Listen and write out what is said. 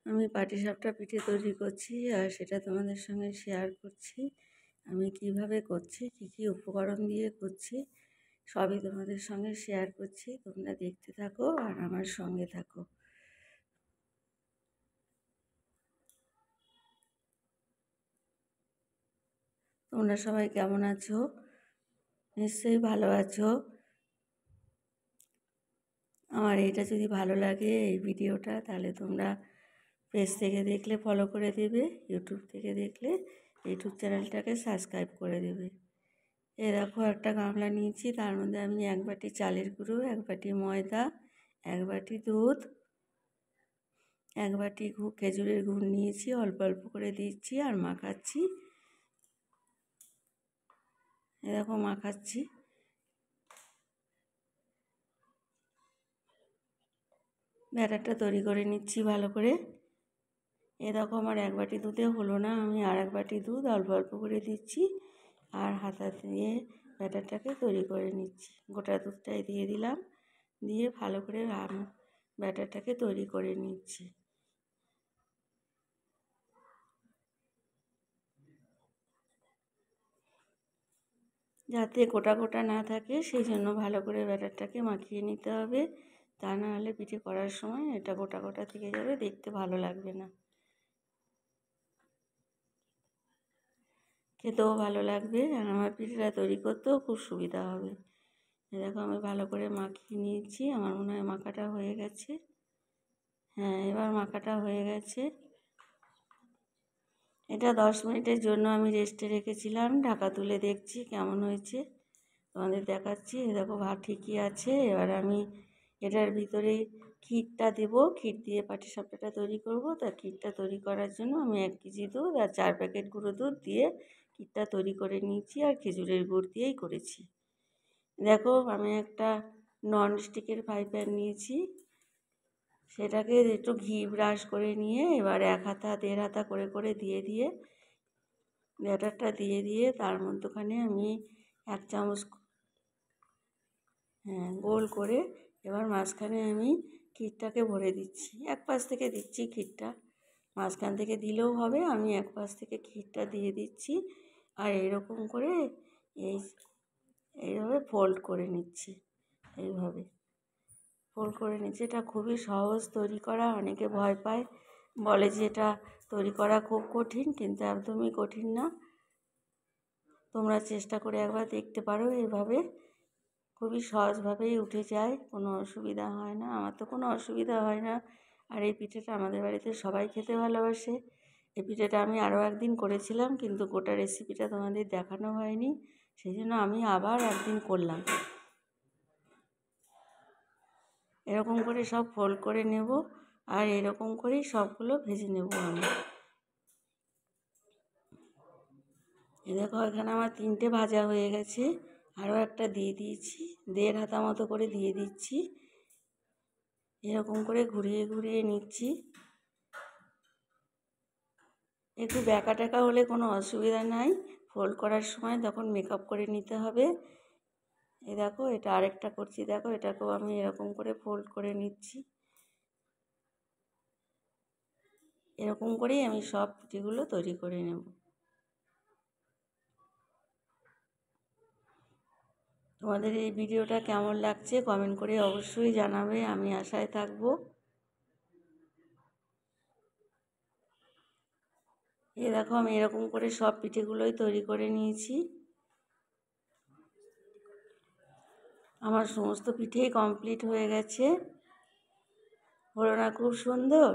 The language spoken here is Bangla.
আমি পাটিসাপটা পিঠে তৈরি করছি আর সেটা তোমাদের সঙ্গে শেয়ার করছি। আমি কিভাবে করছি, কী কী উপকরণ দিয়ে করছি সবই তোমাদের সঙ্গে শেয়ার করছি। তোমরা দেখতে থাকো আর আমার সঙ্গে থাকো। তোমরা সবাই কেমন আছো? নিশ্চয়ই ভালো আছো। আমার এটা যদি ভালো লাগে এই ভিডিওটা, তাহলে তোমরা পেজ থেকে দেখলে ফলো করে দেবে, ইউটিউব থেকে দেখলে ইউটিউব চ্যানেলটাকে সাবস্ক্রাইব করে দেবে। এ দেখো একটা গামলা নিয়েছি, তার মধ্যে আমি 1 বাটি চালের গুঁড়ো, 1 বাটি ময়দা, 1 বাটি দুধ, 1 বাটি খেজুরের গুড় নিয়েছি, অল্প অল্প করে দিচ্ছি আর মাখাচ্ছি। এ দেখো মাখাচ্ছি। ব্যাটারটা তৈরি করে নিচ্ছি ভালো করে। এ দেখো আমার 1 বাটি দুধে হলো না, আমি আর 1 বাটি দুধ অল্প অল্প করে দিচ্ছি আর হাতা দিয়ে ব্যাটারটাকে তৈরি করে নিচ্ছি। গোটা দুধটাই দিয়ে দিলাম, দিয়ে ভালো করে ব্যাটারটাকে তৈরি করে নিচ্ছি। যাতে গোটা গোটা না থাকে সেই জন্য ভালো করে ব্যাটারটাকে মাখিয়ে নিতে হবে, তা না হলে পিঠে করার সময় এটা গোটা গোটা থেকে যাবে, দেখতে ভালো লাগবে না, খেতেও ভালো লাগবে আর আমার পিঠেটা তৈরি করতেও খুব সুবিধা হবে। দেখো আমি ভালো করে মাখিয়ে নিয়েছি, আমার মনে হয় মাখাটা হয়ে গেছে। হ্যাঁ, এবার মাখাটা হয়ে গেছে। এটা 10 মিনিটের জন্য আমি রেস্টে রেখেছিলাম। ঢাকা তুলে দেখছি কেমন হয়েছে, তোমাদের দেখাচ্ছি। দেখো ঠিকই আছে। এবার আমি এটার ভিতরে ক্ষীরটা দেবো, ক্ষীর দিয়ে পাটিসাপটাটা তৈরি করব। তা ক্ষীরটা তৈরি করার জন্য আমি 1 কেজি দুধ আর 4 প্যাকেট গুঁড়ো দুধ দিয়ে ক্ষীরটা তৈরি করে নিয়েছি আর খেজুরের গুড় দিয়েই করেছি। দেখো আমি একটা ননস্টিকের ফ্রাই প্যান নিয়েছি, সেটাকে একটু ঘি ব্রাশ করে নিয়ে এবার 1 হাতা 1.5 হাতা করে করে দিয়ে ব্যাটারটা দিয়ে তার মধ্যখানে আমি 1 চামচ গোল করে এবার মাঝখানে আমি ক্ষীরটাকে ভরে দিচ্ছি। এক পাশ থেকে দিচ্ছি ক্ষীরটা, মাঝখান থেকে দিলেও হবে। আমি এক পাশ থেকে ক্ষীরটা দিয়ে দিচ্ছি আর এরকম করে এইভাবে ফোল্ড করে নিচ্ছি। এইভাবে ফোল্ড করে নিচ্ছি। এটা খুবই সহজ তৈরি করা। অনেকে ভয় পায়, বলে যে এটা তৈরি করা খুব কঠিন, কিন্তু একদমই কঠিন না। তোমরা চেষ্টা করে একবার দেখতে পারো। এইভাবে খুবই সহজভাবেই উঠে যায়, কোনো অসুবিধা হয় না। আমার তো কোনো অসুবিধা হয় না। আর এই পিঠেটা আমাদের বাড়িতে সবাই খেতে ভালোবাসে। এই পিঠেটা আমি আরও একদিন করেছিলাম, কিন্তু গোটা রেসিপিটা তোমাদের দেখানো হয়নি, সেই জন্য আমি আবার একদিন করলাম। এরকম করে সব ফোল্ড করে নেব আর এরকম করেই সবগুলো ভেজে নেব আমি। দেখো এখানে আমার 3টে ভাজা হয়ে গেছে, আরও একটা দিয়ে দিয়েছি, 1.5 হাতা মতো করে দিয়ে দিচ্ছি। এরকম করে ঘুরিয়ে ঘুরিয়ে নিচ্ছি। একটু ব্যাকা ট্যাকা হলে কোনো অসুবিধা নাই, ফোল্ড করার সময় তখন মেকআপ করে নিতে হবে। এই দেখো এটা আরেকটা করছি, দেখো এটাকেও আমি এরকম করে ফোল্ড করে নিচ্ছি। এরকম করেই আমি সব পিঠেগুলো তৈরি করে নেব। তোমাদের এই ভিডিওটা কেমন লাগছে কমেন্ট করে অবশ্যই জানাবে, আমি আশায় থাকবো। এই দেখো আমি এরকম করে সব পিঠেগুলোই তৈরি করে নিয়েছি। আমার সমস্ত পিঠেই কমপ্লিট হয়ে গেছে। হলো না খুব সুন্দর?